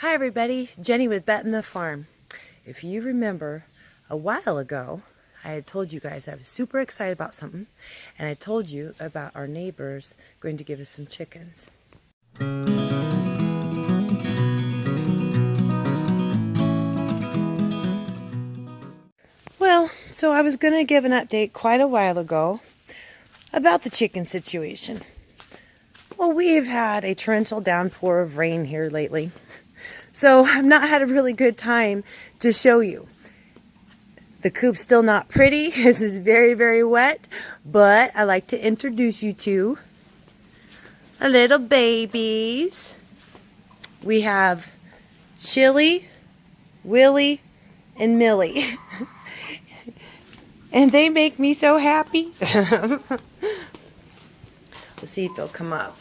Hi everybody, Jenny with Bet in the Farm. If you remember, a while ago, I had told you guys I was super excited about something, and I told you about our neighbors going to give us some chickens. Well, so I was going to give an update quite a while ago about the chicken situation. Well, we've had a torrential downpour of rain here lately, so I've not had a really good time to show you. The coop's still not pretty. This is very, very wet, but I like to introduce you to our little babies. We have Chili, Willy, and Milly. And they make me so happy. Let's see if they'll come up.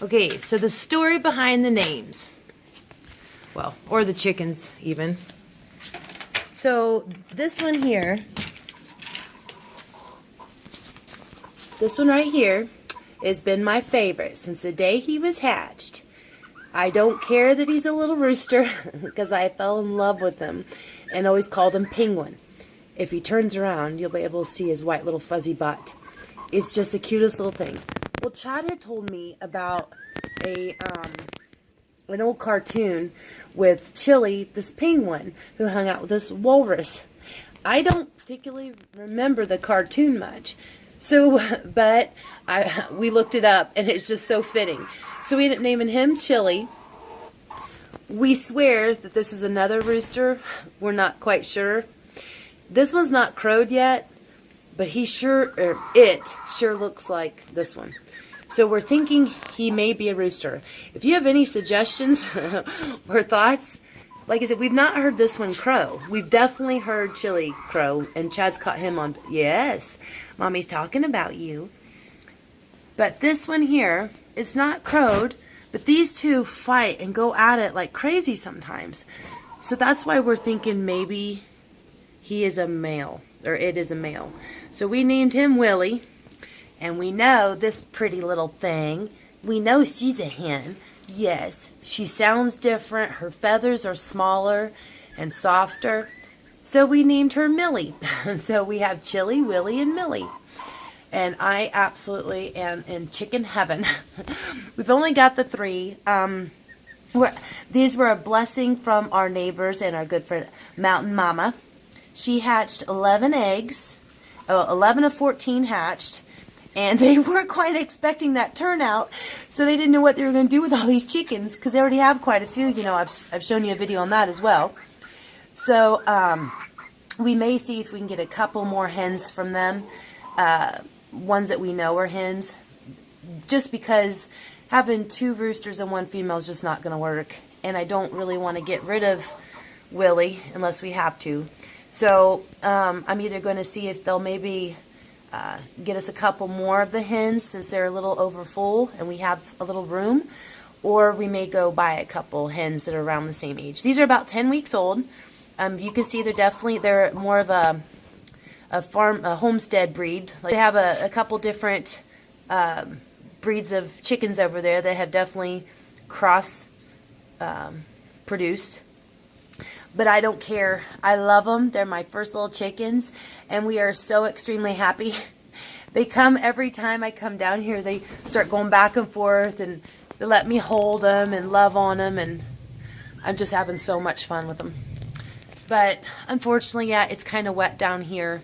Okay, so the story behind the names. Well, or the chickens even. So this one here, this one right here has been my favorite since the day he was hatched. I don't care that he's a little rooster because I fell in love with him and always called him Penguin. If he turns around, you'll be able to see his white little fuzzy butt. It's just the cutest little thing. Well, Chad had told me about an old cartoon with Chili, this penguin, who hung out with this walrus. I don't particularly remember the cartoon much, but we looked it up, and it's just so fitting. So we ended up naming him Chili. We swear that this is another rooster. We're not quite sure. This one's not crowed yet, but it sure looks like this one. So we're thinking he may be a rooster. If you have any suggestions or thoughts, like I said, we've not heard this one crow. We've definitely heard Chili crow, and Chad's caught him on, yes, Mommy's talking about you. But this one here, it's not crowed, but these two fight and go at it like crazy sometimes. So that's why we're thinking maybe he is a male, or it is a male. So we named him Willy. And we know this pretty little thing, we know she's a hen. Yes, she sounds different. Her feathers are smaller and softer. So we named her Milly. So we have Chili, Willy, and Milly. And I absolutely am in chicken heaven. We've only got the 3. These were a blessing from our neighbors and our good friend Mountain Mama. She hatched 11 eggs. 11 of 14 hatched. And they weren't quite expecting that turnout, so they didn't know what they were going to do with all these chickens, because they already have quite a few. You know, I've shown you a video on that as well. So we may see if we can get a couple more hens from them, ones that we know are hens, just because having 2 roosters and 1 female is just not going to work. And I don't really want to get rid of Willy unless we have to. So I'm either going to see if they'll maybe get us a couple more of the hens since they're a little over full and we have a little room, or we may go buy a couple hens that are around the same age. These are about 10 weeks old. You can see they're more of a homestead breed. Like, they have a couple different breeds of chickens over there that have definitely cross produced. But I don't care. I love them. They're my first little chickens, and we are so extremely happy. They come every time I come down here. They start going back and forth, and they let me hold them and love on them, and I'm just having so much fun with them. But unfortunately, yeah, it's kind of wet down here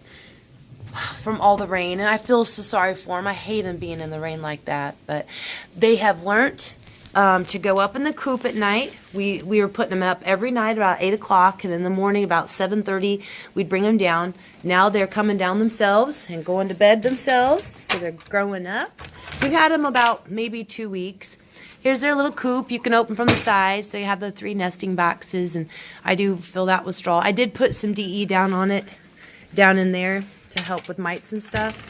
from all the rain, and I feel so sorry for them. I hate them being in the rain like that, but they have learned to go up in the coop at night. We were putting them up every night about 8 o'clock, and in the morning about 7:30 we'd bring them down. Now they're coming down themselves and going to bed themselves, so they're growing up. We've had them about maybe 2 weeks. Here's their little coop. You can open from the sides. They have the 3 nesting boxes, and I do fill that with straw. I did put some DE down on it, down in there, to help with mites and stuff.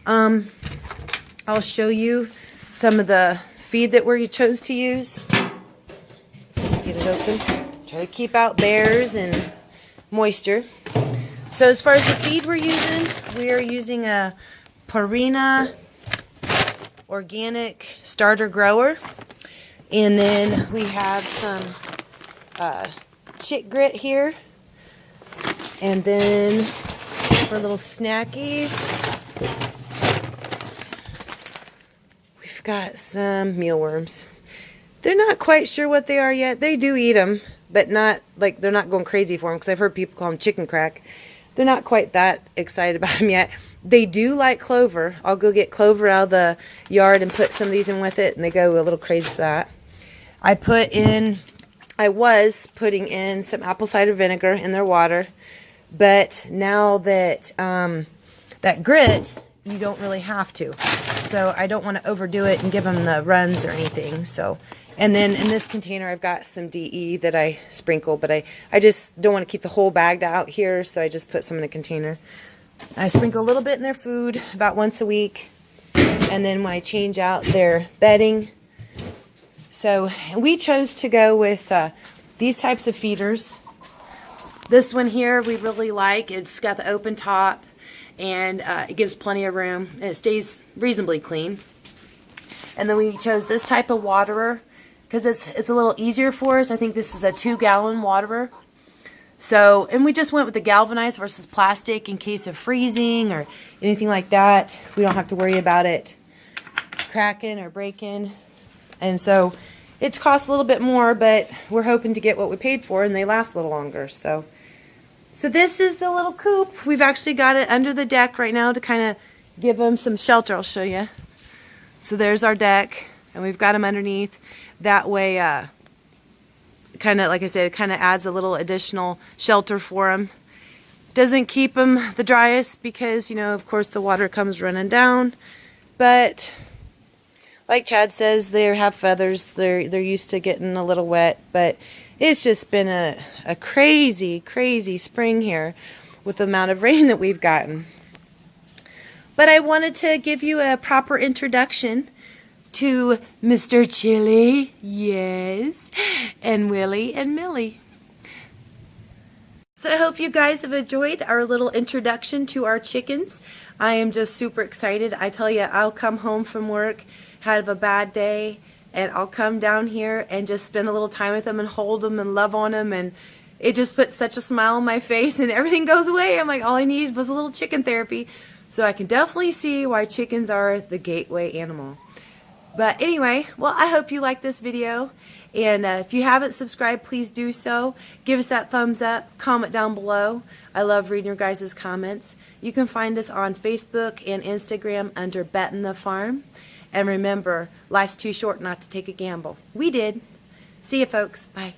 I'll show you some of the feed that we chose to use. Get it open. Try to keep out bears and moisture. So as far as the feed we are using a Purina organic starter grower. And then we have some chick grit here. And then for little snackies, we've got some mealworms. They're not quite sure what they are yet. They do eat them, but not like they're not going crazy for them, because I've heard people call them chicken crack. They're not quite that excited about them yet. They do like clover. I'll go get clover out of the yard and put some of these in with it, and they go a little crazy for that. I was putting in some apple cider vinegar in their water, but now that that grit, you don't really have to. So I don't want to overdo it and give them the runs or anything. So, and then in this container, I've got some DE that I sprinkle, but I just don't want to keep the whole bag out here, so I just put some in a container. I sprinkle a little bit in their food about once a week, and then when I change out their bedding. So we chose to go with these types of feeders. This one here we really like. It's got the open top, and it gives plenty of room, and it stays reasonably clean. And then we chose this type of waterer because it's a little easier for us. I think this is a 2-gallon waterer. So, and we just went with the galvanized versus plastic in case of freezing or anything like that. We don't have to worry about it cracking or breaking. And so it costs a little bit more, but we're hoping to get what we paid for, and they last a little longer. So this is the little coop. We've actually got it under the deck right now to kind of give them some shelter. I'll show you. So there's our deck, and we've got them underneath. That way, kind of, like I said, it kind of adds a little additional shelter for them. Doesn't keep them the driest because, you know, of course, the water comes running down. But like Chad says, they have feathers. They're used to getting a little wet, but it's just been a crazy, crazy spring here with the amount of rain that we've gotten. But I wanted to give you a proper introduction to Mr. Chili, yes, and Willy and Milly. So I hope you guys have enjoyed our little introduction to our chickens. I am just super excited. I tell you, I'll come home from work, have a bad day, and I'll come down here and just spend a little time with them and hold them and love on them, and it just puts such a smile on my face and everything goes away. I'm like, all I needed was a little chicken therapy. So I can definitely see why chickens are the gateway animal. But anyway, well, I hope you liked this video, and if you haven't subscribed, please do so. Give us that thumbs up, comment down below. I love reading your guys' comments. You can find us on Facebook and Instagram under Bettin' the Farm. And remember, life's too short not to take a gamble. We did. See you, folks. Bye.